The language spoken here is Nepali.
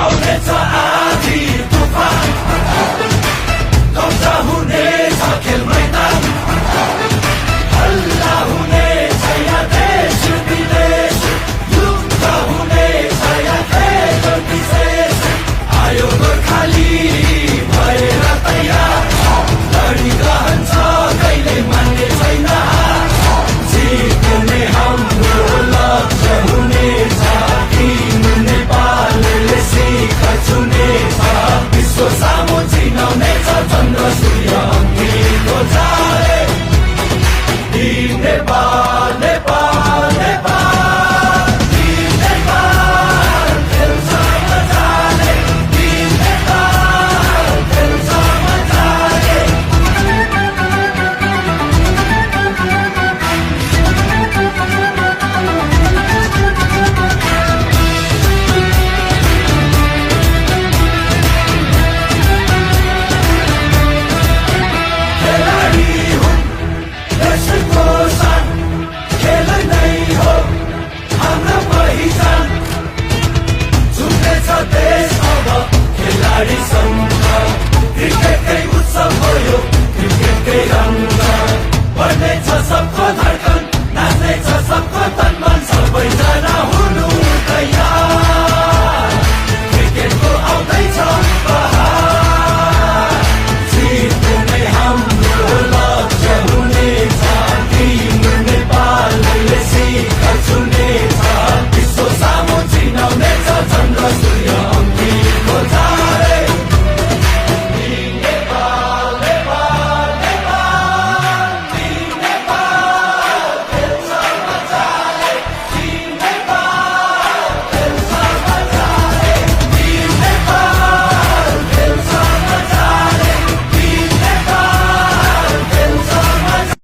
आउनेछ आधी तुफान ध्वंस हुनेछ खेल मैदान हल्ला हुनेछ यहाँ देश विदेश युद्ध हुनेछ यहाँ खेल विशेष आयो गोर्खाली भएर तयार लडिरहन्छ कहिले मान्ने छैन जित्ने हाम्रो लक्ष्य हुनेछ टिम नेपालले शिख छुनेछ विश्व सामु चिनाउनेछ चन्द्र सूर्य अङ्कीको चाले टिम नेपाल नेपाल नेपाल टिम नेपाल खेल्छ मजाले टिम नेपाल खेल्छ मजाले खेलाडी हुन् देशको शान खेल नै हो हाम्रो पहिचान छुट्नेछ देश अब खेलाडी सङ्घ क्रिकेटकै उत्सव हो यो क्रिकेटकै रङ्ग बढ्नेछ सबको धड्कन